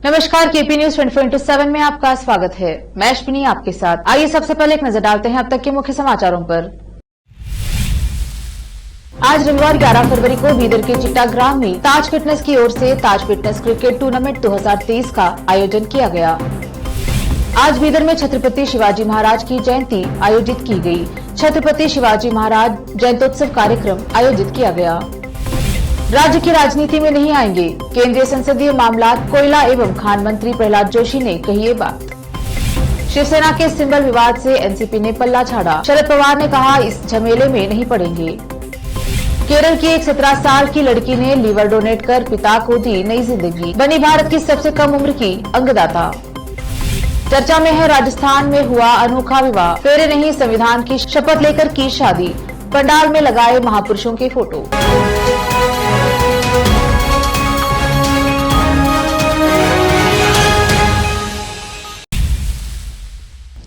नमस्कार, KP news 24/7 में आपका स्वागत है। मैं अश्विनी आपके साथ। आइए सबसे पहले एक नजर डालते हैं अब तक के मुख्य समाचारों पर। आज रविवार 11 फरवरी को बीदर के चिट्टाग्राम में ताज फिटनेस की ओर से ताज फिटनेस क्रिकेट टूर्नामेंट 2023 का आयोजन किया गया। आज बीदर में छत्रपति शिवाजी महाराज की जयंती आयोजित की गई। छत्रपति शिवाजी महाराज जयंत्योत्सव कार्यक्रम आयोजित किया गया। राज्य की राजनीति में नहीं आएंगे, केंद्रीय संसदीय मामलात, कोयला एवं खान मंत्री प्रहलाद जोशी ने कही ये बात। शिवसेना के सिंबल विवाद से एनसीपी ने पल्ला झाड़ा, शरद पवार ने कहा इस झमेले में नहीं पड़ेंगे। केरल की एक 17 साल की लड़की ने लीवर डोनेट कर पिता को दी नई जिंदगी, बनी भारत की सबसे कम उम्र की अंगदाता। चर्चा में है राजस्थान में हुआ अनोखा विवाह, फेरे नहीं संविधान की शपथ लेकर की शादी, पंडाल में लगाए महापुरुषों के फोटो।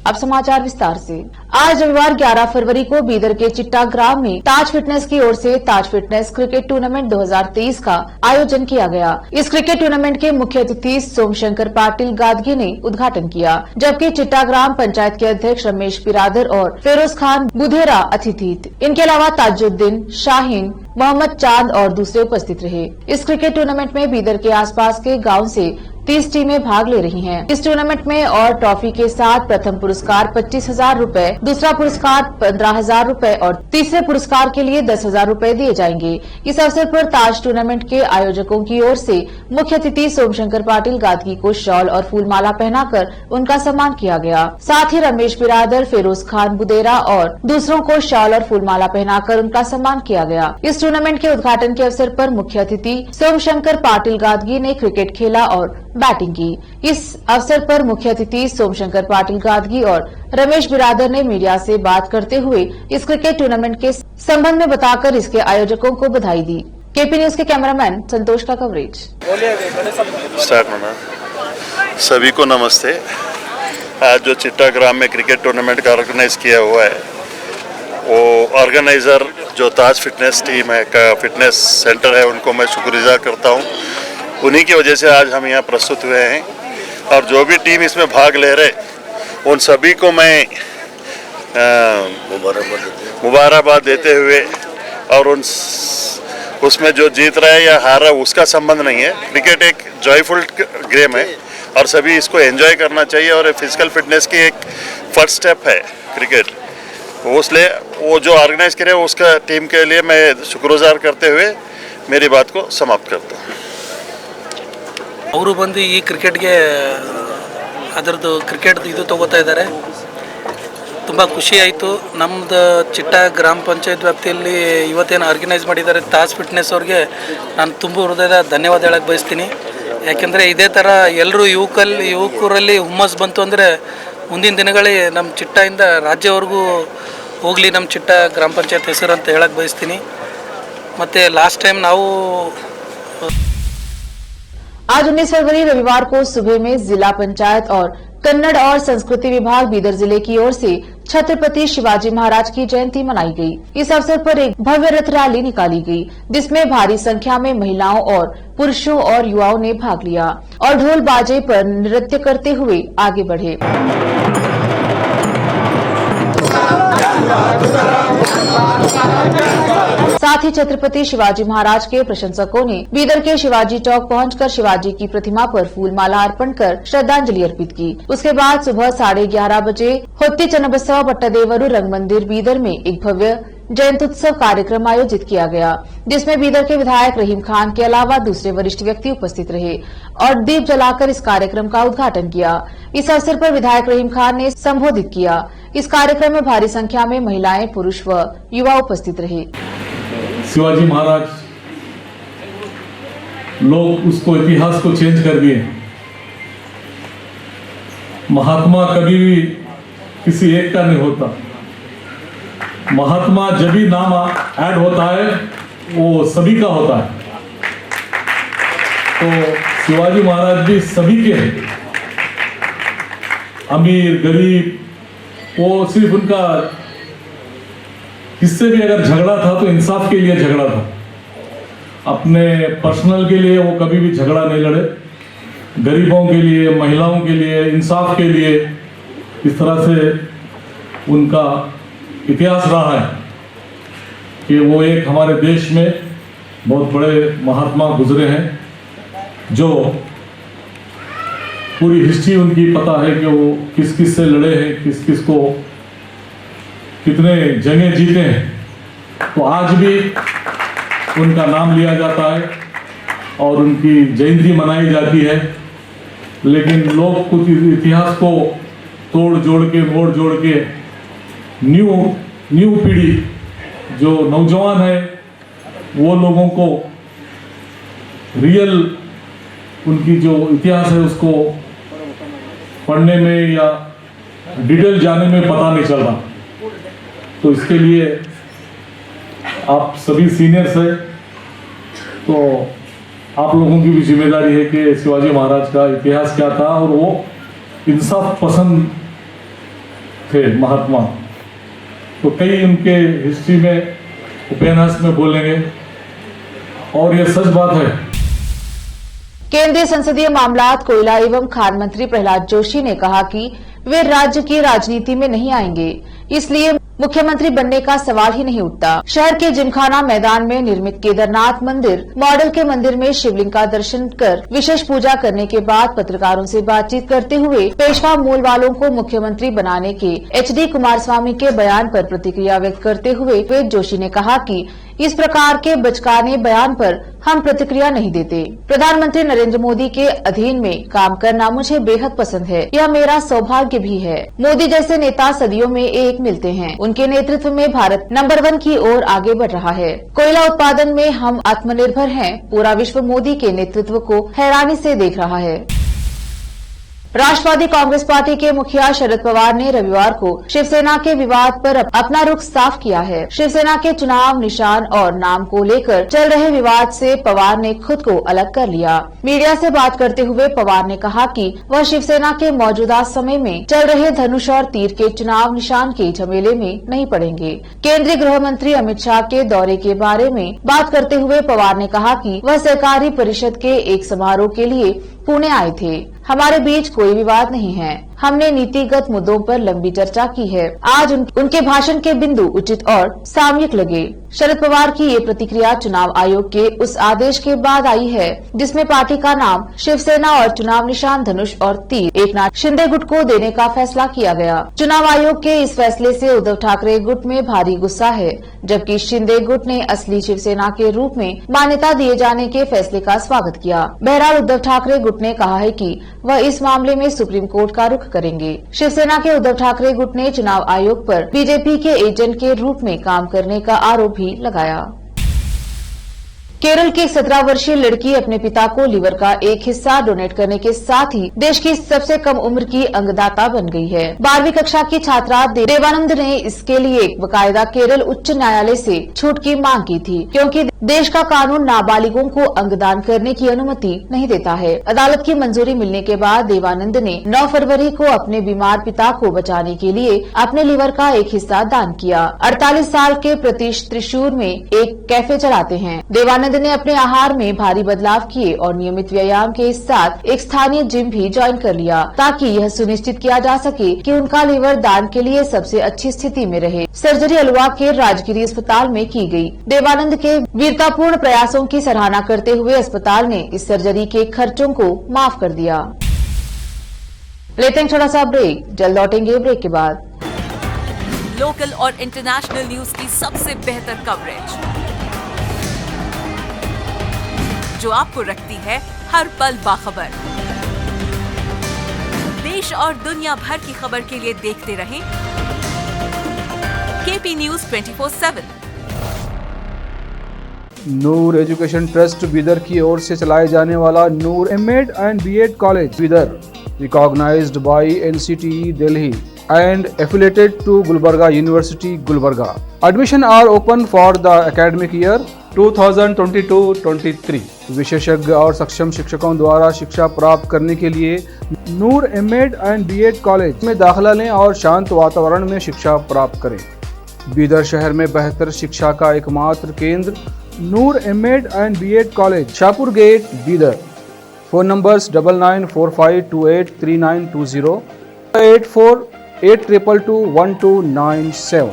अब समाचार विस्तार से। आज रविवार 11 फरवरी को बीदर के चिट्टाग्राम में ताज फिटनेस की ओर से ताज फिटनेस क्रिकेट टूर्नामेंट 2023 का आयोजन किया गया। इस क्रिकेट टूर्नामेंट के मुख्य अतिथि सोमशंकर पाटिल गादगी ने उद्घाटन किया, जबकि चिट्टाग्राम पंचायत के अध्यक्ष रमेश बिरादर और फिरोज खान बुधेरा अतिथि थे। इनके अलावा ताजुद्दीन, शाहीन, मोहम्मद चांद और दूसरे उपस्थित रहे। इस क्रिकेट टूर्नामेंट में बीदर के आसपास के गाँव से 30 टीमें भाग ले रही हैं। इस टूर्नामेंट में और ट्रॉफी के साथ प्रथम पुरस्कार 25,000 रूपए, दूसरा पुरस्कार 15,000 रूपए और तीसरे पुरस्कार के लिए 10,000 रूपए दिए जाएंगे। इस अवसर पर ताज टूर्नामेंट के आयोजकों की ओर से मुख्य अतिथि सोमशंकर पाटिल गादगी को शॉल और फूलमाला पहनाकर उनका सम्मान किया गया। साथ ही रमेश बिरादर, फिरोज खान बुदेरा और दूसरों को शॉल और फूलमाला पहनाकर उनका सम्मान किया गया। इस टूर्नामेंट के उद्घाटन के अवसर पर मुख्य अतिथि सोमशंकर पाटिल गादगी ने क्रिकेट खेला और बैटिंग की। इस अवसर पर मुख्य अतिथि सोमशंकर पाटिल गादगी और रमेश बिरादर ने मीडिया से बात करते हुए इस क्रिकेट टूर्नामेंट के संबंध में बताकर इसके आयोजकों को बधाई दी। केपी न्यूज के कैमरामैन संतोष का कवरेज। सभी को नमस्ते। आज जो चिट्टाग्राम में क्रिकेट टूर्नामेंट का ऑर्गेनाइज किया हुआ है, वो ऑर्गेनाइजर जो ताज फिटनेस टीम है का फिटनेस सेंटर है, उनको मैं शुक्रगुजार करता हूँ। उन्हीं की वजह से आज हम यहाँ प्रस्तुत हुए हैं और जो भी टीम इसमें भाग ले रहे उन सभी को मैं मुबारकबाद देते हुए, और उसमें जो जीत रहा है या हार रहा है उसका संबंध नहीं है। क्रिकेट एक जॉयफुल गेम है और सभी इसको एंजॉय करना चाहिए और फिजिकल फिटनेस की एक फर्स्ट स्टेप है क्रिकेट। इसलिए वो जो ऑर्गेनाइज करे उसका टीम के लिए मैं शुक्रगुजार करते हुए मेरी बात को समाप्त करता हूँ। ಅವರು ಬಂದು ಈ ಕ್ರಿಕೆಟ್ಗೆ ಅದರದ್ದು ಕ್ರಿಕೆಟ್ ಇದು ತಗೋತಾ ಇದ್ದಾರೆ। ತುಂಬ ಖುಷಿ ಆಯಿತು। ನಮ್ಮದು ಚಿಟ್ಟ ಗ್ರಾಮ ಪಂಚಾಯತ್ ವ್ಯಾಪ್ತಿಯಲ್ಲಿ ಇವತ್ತೇನು ಆರ್ಗನೈಸ್ ಮಾಡಿದ್ದಾರೆ ತಾಜ್ ಫಿಟ್ನೆಸ್ ಅವ್ರಿಗೆ ನಾನು ತುಂಬ ಹೃದಯದ ಧನ್ಯವಾದ ಹೇಳಕ್ಕೆ ಬಯಸ್ತೀನಿ। ಯಾಕೆಂದರೆ ಇದೇ ಥರ ಎಲ್ಲರೂ ಯುವಕರಲ್ಲಿ ಹುಮ್ಮಸ್ ಬಂತು ಅಂದರೆ ಮುಂದಿನ ದಿನಗಳಲ್ಲಿ ನಮ್ಮ ಚಿಟ್ಟದಿಂದ ರಾಜ್ಯವರೆಗೂ ಹೋಗಲಿ ನಮ್ಮ ಚಿಟ್ಟ ಗ್ರಾಮ ಪಂಚಾಯತ್ ಹೆಸರು ಅಂತ ಹೇಳಕ್ಕೆ ಬಯಸ್ತೀನಿ। ಮತ್ತು ಲಾಸ್ಟ್ ಟೈಮ್ ನಾವು आज 19 फरवरी रविवार को सुबह में जिला पंचायत और कन्नड़ और संस्कृति विभाग बीदर जिले की ओर से छत्रपति शिवाजी महाराज की जयंती मनाई गई। इस अवसर पर एक भव्य रथ रैली निकाली गई, जिसमें भारी संख्या में महिलाओं और पुरुषों और युवाओं ने भाग लिया और ढोल बाजे पर नृत्य करते हुए आगे बढ़े। साथ ही छत्रपति शिवाजी महाराज के प्रशंसकों ने बीदर के शिवाजी चौक पहुंचकर शिवाजी की प्रतिमा पर फूलमाला अर्पण कर श्रद्धांजलि अर्पित की। उसके बाद सुबह 11:30 बजे होती चन्नबसव पट्टादेवरू रंग मंदिर बीदर में एक भव्य जयंत्योत्सव कार्यक्रम आयोजित किया गया, जिसमें बीदर के विधायक रहीम खान के अलावा दूसरे वरिष्ठ व्यक्ति उपस्थित रहे और दीप जलाकर इस कार्यक्रम का उद्घाटन किया। इस अवसर पर विधायक रहीम खान ने संबोधित किया। इस कार्यक्रम में भारी संख्या में महिलाएं, पुरुष व युवा उपस्थित रहे। शिवाजी महाराज, लोग उसको इतिहास को चेंज कर दिए। महात्मा कभी भी किसी एक का नहीं होता। महात्मा जब भी नाम ऐड होता है वो सभी का होता है। तो शिवाजी महाराज भी सभी के हैं, अमीर गरीब, वो सिर्फ उनका इससे भी अगर झगड़ा था तो इंसाफ के लिए झगड़ा था। अपने पर्सनल के लिए वो कभी भी झगड़ा नहीं लड़े। गरीबों के लिए, महिलाओं के लिए, इंसाफ के लिए इस तरह से उनका इतिहास रहा है कि वो एक हमारे देश में बहुत बड़े महात्मा गुजरे हैं, जो पूरी हिस्ट्री उनकी पता है कि वो किस किस से लड़े हैं, किस किस को कितने जंगें जीते हैं। तो आज भी उनका नाम लिया जाता है और उनकी जयंती मनाई जाती है, लेकिन लोग कुछ इतिहास को तोड़ जोड़ के, मोड़ जोड़ के न्यू पीढ़ी जो नौजवान है वो लोगों को रियल उनकी जो इतिहास है उसको पढ़ने में या डिटेल जाने में पता नहीं चल रहा। तो इसके लिए आप सभी सीनियर्स हैं, तो आप लोगों की भी जिम्मेदारी है कि शिवाजी महाराज का इतिहास क्या था, और वो इंसाफ पसंद थे महात्मा। तो कई उनके हिस्ट्री में, उपन्यास में बोलेंगे, और ये सच बात है। केंद्रीय संसदीय मामलात, कोयला एवं खान मंत्री प्रहलाद जोशी ने कहा कि वे राज्य की राजनीति में नहीं आएंगे, इसलिए मुख्यमंत्री बनने का सवाल ही नहीं उठता। शहर के जिमखाना मैदान में निर्मित केदारनाथ मंदिर मॉडल के मंदिर में शिवलिंग का दर्शन कर विशेष पूजा करने के बाद पत्रकारों से बातचीत करते हुए पेशवा मूल वालों को मुख्यमंत्री बनाने के HD कुमारस्वामी के बयान पर प्रतिक्रिया व्यक्त करते हुए जोशी ने कहा कि इस प्रकार के बचकाने बयान पर हम प्रतिक्रिया नहीं देते। प्रधानमंत्री नरेंद्र मोदी के अधीन में काम करना मुझे बेहद पसंद है, यह मेरा सौभाग्य भी है। मोदी जैसे नेता सदियों में एक मिलते हैं, उनके नेतृत्व में भारत नंबर 1 की ओर आगे बढ़ रहा है। कोयला उत्पादन में हम आत्मनिर्भर हैं, पूरा विश्व मोदी के नेतृत्व को हैरानी से देख रहा है। राष्ट्रवादी कांग्रेस पार्टी के मुखिया शरद पवार ने रविवार को शिवसेना के विवाद पर अपना रुख साफ किया है। शिवसेना के चुनाव निशान और नाम को लेकर चल रहे विवाद से पवार ने खुद को अलग कर लिया। मीडिया से बात करते हुए पवार ने कहा कि वह शिवसेना के मौजूदा समय में चल रहे धनुष और तीर के चुनाव निशान के झमेले में नहीं पड़ेंगे। केंद्रीय गृह मंत्री अमित शाह के दौरे के बारे में बात करते हुए पवार ने कहा कि वह सहकारी परिषद के एक समारोह के लिए पुणे आए थे। हमारे बीच कोई विवाद नहीं है, हमने नीतिगत मुद्दों पर लंबी चर्चा की है। आज उनके भाषण के बिंदु उचित और सामयिक लगे। शरद पवार की ये प्रतिक्रिया चुनाव आयोग के उस आदेश के बाद आई है जिसमें पार्टी का नाम शिवसेना और चुनाव निशान धनुष और तीर एकनाथ शिंदे गुट को देने का फैसला किया गया। चुनाव आयोग के इस फैसले से उद्धव ठाकरे गुट में भारी गुस्सा है, जबकि शिंदे गुट ने असली शिवसेना के रूप में मान्यता दिए जाने के फैसले का स्वागत किया। बहरहाल उद्धव ठाकरे गुट ने कहा है कि वह इस मामले में सुप्रीम कोर्ट का रुख करेंगे। शिवसेना के उद्धव ठाकरे गुट ने चुनाव आयोग पर बीजेपी के एजेंट के रूप में काम करने का आरोप भी लगाया। केरल की 17 वर्षीय लड़की अपने पिता को लिवर का एक हिस्सा डोनेट करने के साथ ही देश की सबसे कम उम्र की अंगदाता बन गई है। 12वीं कक्षा की छात्रा देवानंद ने इसके लिए बकायदा केरल उच्च न्यायालय से छूट की मांग की थी, क्योंकि देश का कानून नाबालिगों को अंगदान करने की अनुमति नहीं देता है। अदालत की मंजूरी मिलने के बाद देवानंद ने 9 फरवरी को अपने बीमार पिता को बचाने के लिए अपने लिवर का एक हिस्सा दान किया। 48 साल के प्रतीश त्रिशूर में एक कैफे चलाते हैं। देवानंद ने अपने आहार में भारी बदलाव किए और नियमित व्यायाम के साथ एक स्थानीय जिम भी ज्वाइन कर लिया, ताकि यह सुनिश्चित किया जा सके कि उनका लिवर दान के लिए सबसे अच्छी स्थिति में रहे। सर्जरी अलवा के राजगिरी अस्पताल में की गई। देवानंद के वीरतापूर्ण प्रयासों की सराहना करते हुए अस्पताल ने इस सर्जरी के खर्चों को माफ कर दिया। लेते हैं छोटा सा ब्रेक, जल्द लौटेंगे ब्रेक के बाद। लोकल और इंटरनेशनल न्यूज की सबसे बेहतर कवरेज जो आपको रखती है हर पल बाखबर। देश और दुनिया भर की खबर के लिए देखते रहें KP News 24/7। Noor education trust Bidar की ओर से चलाए जाने वाला नूर M.Ed and B.Ed college Bidar, recognized by NCTE Delhi and affiliated to Gulbarga University, Gulbarga. Admission are open for the academic year 2022-23। विशेषज्ञ और सक्षम शिक्षकों द्वारा शिक्षा प्राप्त करने के लिए नूर M.Ed and B.Ed कॉलेज में दाखिला लें और शांत वातावरण में शिक्षा प्राप्त करें। बीदर शहर में बेहतर शिक्षा का एकमात्र केंद्र Noor M.Ed and B.Ed college, Shahpur gate, Bidar. Phone numbers 9945283920, 8482221297।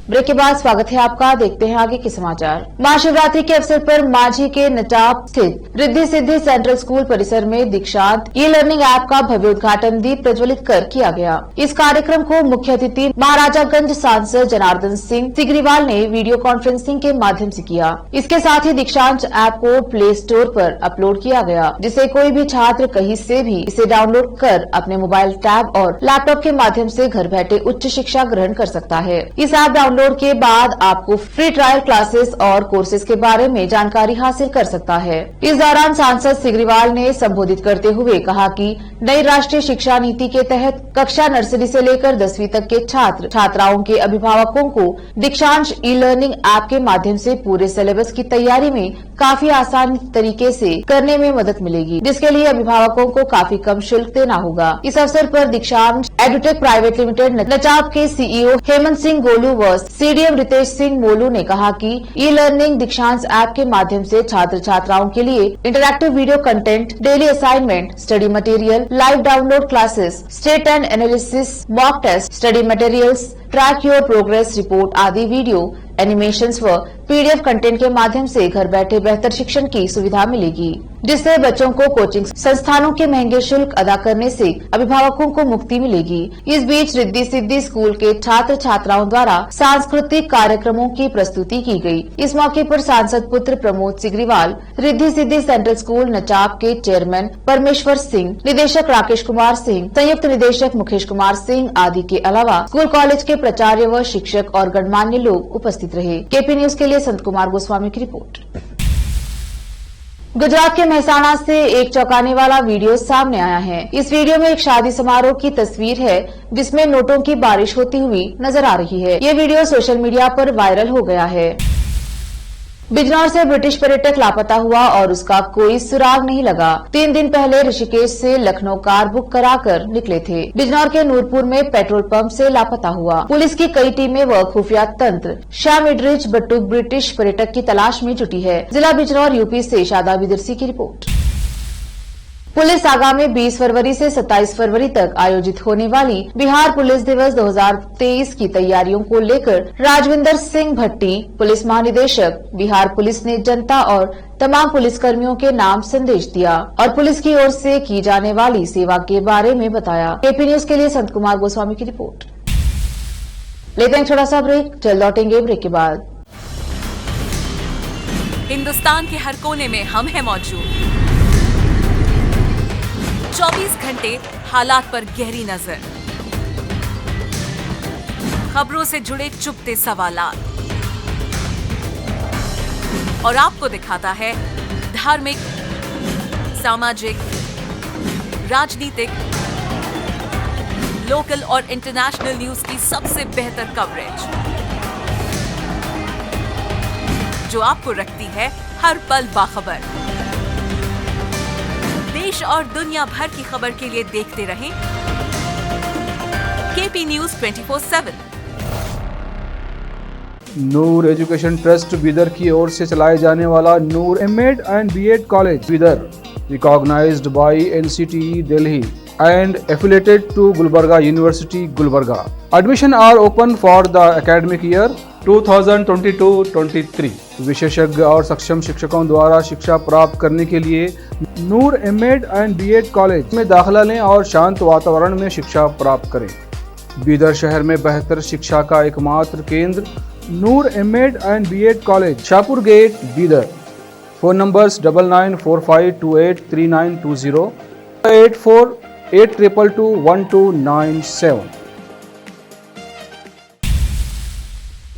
Break के बाद स्वागत है आपका। देखते हैं आगे के समाचार। महाशिवरात्रि के अवसर पर मांझी के नटाप स्थित रिद्धि सिद्धि सेंट्रल स्कूल परिसर में दीक्षांत ई लर्निंग ऐप का भव्य उद्घाटन दीप प्रज्वलित कर किया गया। इस कार्यक्रम को मुख्य अतिथि महाराजागंज सांसद जनार्दन सिंह सिग्रीवाल ने वीडियो कॉन्फ्रेंसिंग के माध्यम से किया। इसके साथ ही दीक्षांत ऐप को प्ले स्टोर पर अपलोड किया गया, जिसे कोई भी छात्र कहीं से भी इसे डाउनलोड कर अपने मोबाइल, टैब और लैपटॉप के माध्यम से घर बैठे उच्च शिक्षा ग्रहण कर सकता है। इस ऐप डाउनलोड के बाद आपको फ्री ट्रायल क्लासेस और कोर्सेज के बारे में जानकारी हासिल कर सकता है। इस दौरान सांसद सिग्रीवाल ने संबोधित करते हुए कहा कि नई राष्ट्रीय शिक्षा नीति के तहत कक्षा नर्सरी से लेकर 10वीं तक के छात्र छात्राओं के अभिभावकों को दीक्षांत ई लर्निंग ऐप के माध्यम से पूरे सिलेबस की तैयारी में काफी आसान तरीके से करने में मदद मिलेगी, जिसके लिए अभिभावकों को काफी कम शुल्क देना होगा। इस अवसर पर दीक्षांत एडुटेक प्राइवेट लिमिटेड नचाप के सीईओ हेमंत सिंह गोलू व सीडीएम रितेश सिंह मोलू ने कहा कि ई लर्निंग दीक्षांत ऐप के माध्यम से छात्र छात्राओं के लिए interactive video content, daily assignment, study material, live download classes, state and analysis, mock test, study materials, track your progress report आदि वीडियो एनिमेशंस व पीडीएफ कंटेंट के माध्यम से घर बैठे बेहतर शिक्षण की सुविधा मिलेगी, जिससे बच्चों को कोचिंग संस्थानों के महंगे शुल्क अदा करने से अभिभावकों को मुक्ति मिलेगी। इस बीच रिद्धि सिद्धि स्कूल के छात्र छात्राओं द्वारा सांस्कृतिक कार्यक्रमों की प्रस्तुति की गई। इस मौके पर सांसद पुत्र प्रमोद सिग्रीवाल, रिद्धि सिद्धि सेंट्रल स्कूल नचाप के चेयरमैन परमेश्वर सिंह, निदेशक राकेश कुमार सिंह, संयुक्त निदेशक मुकेश कुमार सिंह आदि के अलावा स्कूल कॉलेज के प्राचार्य व शिक्षक और गणमान्य लोग उपस्थित रहे। केपी न्यूज के लिए संत कुमार गोस्वामी की रिपोर्ट। गुजरात के मेहसाणा से एक चौंकाने वाला वीडियो सामने आया है। इस वीडियो में एक शादी समारोह की तस्वीर है, जिसमें नोटों की बारिश होती हुई नजर आ रही है। ये वीडियो सोशल मीडिया पर वायरल हो गया है। बिजनौर से ब्रिटिश पर्यटक लापता हुआ और उसका कोई सुराग नहीं लगा। 3 दिन पहले ऋषिकेश से लखनऊ कार बुक कराकर निकले थे। बिजनौर के नूरपुर में पेट्रोल पंप से लापता हुआ। पुलिस की कई टीमें व खुफिया तंत्र श्याम इडरिच बट्टू ब्रिटिश पर्यटक की तलाश में जुटी है। जिला बिजनौर, यूपी से शादाब विदर्सी की रिपोर्ट। पुलिस आगामी 20 फरवरी से 27 फरवरी तक आयोजित होने वाली बिहार पुलिस दिवस 2023 की तैयारियों को लेकर राजविंदर सिंह भट्टी, पुलिस महानिदेशक बिहार पुलिस ने जनता और तमाम पुलिसकर्मियों के नाम संदेश दिया और पुलिस की ओर से की जाने वाली सेवा के बारे में बताया। केपी न्यूज के लिए संत कुमार गोस्वामी की रिपोर्ट। लेते हैं छोटा सा ब्रेक, जल्द लौटेंगे ब्रेक के बाद। हिंदुस्तान के हर कोने में हम हैं मौजूद। 24 घंटे हालात पर गहरी नजर, खबरों से जुड़े चुपते सवालात और आपको दिखाता है धार्मिक, सामाजिक, राजनीतिक, लोकल और इंटरनेशनल न्यूज की सबसे बेहतर कवरेज, जो आपको रखती है हर पल बाखबर। देश और दुनिया भर की खबर के लिए देखते रहें KP news 24/7। Noor education trust Bidar की ओर से चलाए जाने वाला Noor MEd and BEd college Bidar, recognised by NCTE Delhi and affiliated to Gulbarga University, Gulbarga. Admission are open for the academic year 2022-23. विशेषज्ञ और सक्षम शिक्षकों द्वारा शिक्षा प्राप्त करने के लिए नूर एमएड एंड बीएड कॉलेज में दाखिला लें और शांत वातावरण में शिक्षा प्राप्त करें। बीदर शहर में बेहतर शिक्षा का एकमात्र केंद्र Noor MEd and BEd college, Shahpur gate, Bidar. Phone numbers 9945283920, 8482221297।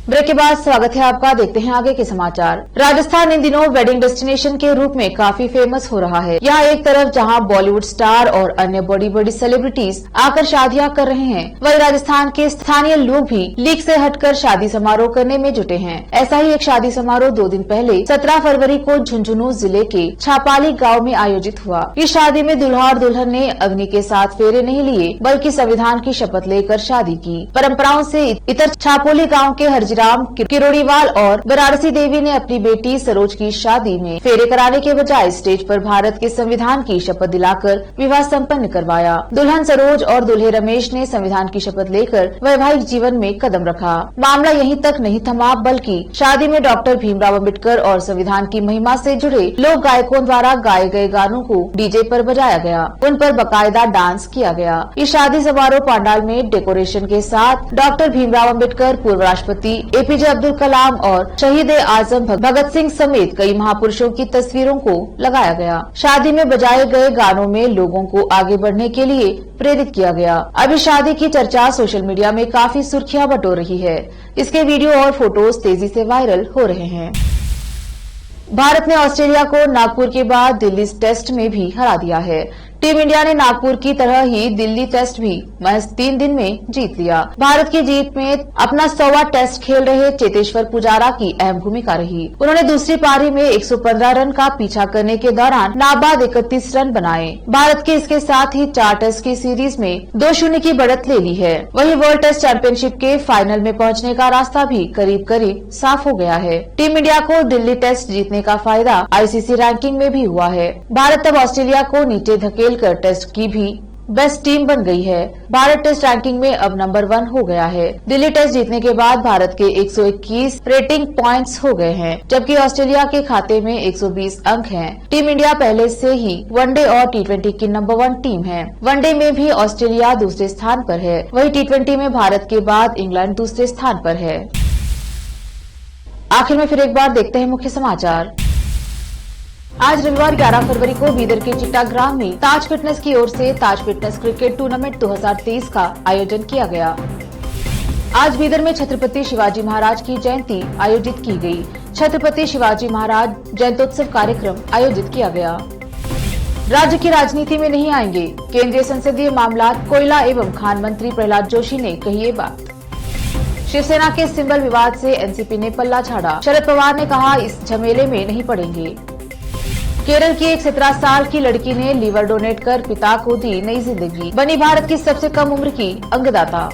Break के बाद स्वागत है आपका। देखते हैं आगे के समाचार। राजस्थान इन दिनों वेडिंग डेस्टिनेशन के रूप में काफी फेमस हो रहा है। यहाँ एक तरफ जहाँ बॉलीवुड स्टार और अन्य बड़ी बड़ी सेलिब्रिटीज आकर शादियां कर रहे हैं, वहीं राजस्थान के स्थानीय लोग भी लीक से हटकर शादी समारोह करने में जुटे हैं। ऐसा ही एक शादी समारोह 2 दिन पहले 17 फरवरी को झुंझुनू जिले के छापाली गाँव में आयोजित हुआ। इस शादी में दूल्हा और दुल्हन ने अग्नि के साथ फेरे नहीं लिए, बल्कि संविधान की शपथ लेकर शादी की। परंपराओं से इतर छापोली गाँव के हर बाजीराम किरोड़ीवाल और वाराणसी देवी ने अपनी बेटी सरोज की शादी में फेरे कराने के बजाय स्टेज पर भारत के संविधान की शपथ दिलाकर विवाह संपन्न करवाया। दुल्हन सरोज और दूल्हे रमेश ने संविधान की शपथ लेकर वैवाहिक जीवन में कदम रखा। मामला यहीं तक नहीं थमा, बल्कि शादी में डॉक्टर भीमराव अम्बेडकर और संविधान की महिमा से जुड़े लोक गायकों द्वारा गाए गए गानों को डीजे पर बजाया गया, उन पर बाकायदा डांस किया गया। इस शादी समारोह पंडाल में डेकोरेशन के साथ डॉक्टर भीमराव अम्बेडकर, पूर्व राष्ट्रपति एपीजे अब्दुल कलाम और शहीद आजम भगत सिंह समेत कई महापुरुषों की तस्वीरों को लगाया गया। शादी में बजाए गए गानों में लोगों को आगे बढ़ने के लिए प्रेरित किया गया। अभी शादी की चर्चा सोशल मीडिया में काफी सुर्खियां बटोर रही है। इसके वीडियो और फोटोज तेजी से वायरल हो रहे हैं। भारत ने ऑस्ट्रेलिया को नागपुर के बाद दिल्ली टेस्ट में भी हरा दिया है। टीम इंडिया ने नागपुर की तरह ही दिल्ली टेस्ट भी महज 3 दिन में जीत लिया। भारत की जीत में अपना 100वां टेस्ट खेल रहे चेतेश्वर पुजारा की अहम भूमिका रही। उन्होंने दूसरी पारी में 115 रन का पीछा करने के दौरान नाबाद 31 रन बनाए। भारत के इसके साथ ही 4 टेस्ट की सीरीज में 2-0 की बढ़त ले ली है। वहीं वर्ल्ड टेस्ट चैंपियनशिप के फाइनल में पहुंचने का रास्ता भी करीब करीब साफ हो गया है। टीम इंडिया को दिल्ली टेस्ट जीतने का फायदा आईसीसी रैंकिंग में भी हुआ है। भारत अब ऑस्ट्रेलिया को नीचे धकेल कर टेस्ट की भी बेस्ट टीम बन गई है। भारत टेस्ट रैंकिंग में अब नंबर 1 हो गया है। दिल्ली टेस्ट जीतने के बाद भारत के 121 रेटिंग पॉइंट्स हो गए हैं, जबकि ऑस्ट्रेलिया के खाते में 120 अंक हैं। टीम इंडिया पहले से ही वनडे और टी20 की नंबर 1 टीम है। वनडे में भी ऑस्ट्रेलिया दूसरे स्थान पर है, वहीं टी20 में भारत के बाद इंग्लैंड दूसरे स्थान पर है। आखिर में फिर एक बार देखते हैं मुख्य समाचार। आज रविवार 11 फरवरी को बीदर के चिट्टाग्राम में ताज फिटनेस की ओर से ताज फिटनेस क्रिकेट टूर्नामेंट 2023 का आयोजन किया गया। आज बीदर में छत्रपति शिवाजी महाराज की जयंती आयोजित की गई। छत्रपति शिवाजी महाराज जयंतोत्सव कार्यक्रम आयोजित किया गया। राज्य की राजनीति में नहीं आएंगे, केंद्रीय संसदीय मामलात, कोयला एवं खान मंत्री प्रहलाद जोशी ने कही ये बात। शिवसेना के सिंबल विवाद से एनसीपी ने पल्ला झाड़ा, शरद पवार ने कहा इस झमेले में नहीं पड़ेंगे। केरल की एक 17 साल की लड़की ने लीवर डोनेट कर पिता को दी नई जिंदगी, बनी भारत की सबसे कम उम्र की अंगदाता।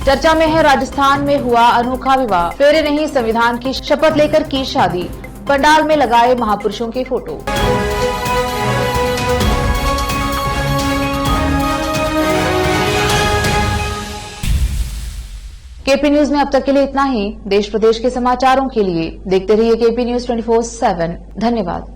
चर्चा में है राजस्थान में हुआ अनोखा विवाह, फेरे नहीं संविधान की शपथ लेकर की शादी, पंडाल में लगाए महापुरुषों के फोटो। केपी न्यूज में अब तक के लिए इतना ही। देश प्रदेश के समाचारों के लिए देखते रहिए केपी न्यूज 24/7। धन्यवाद।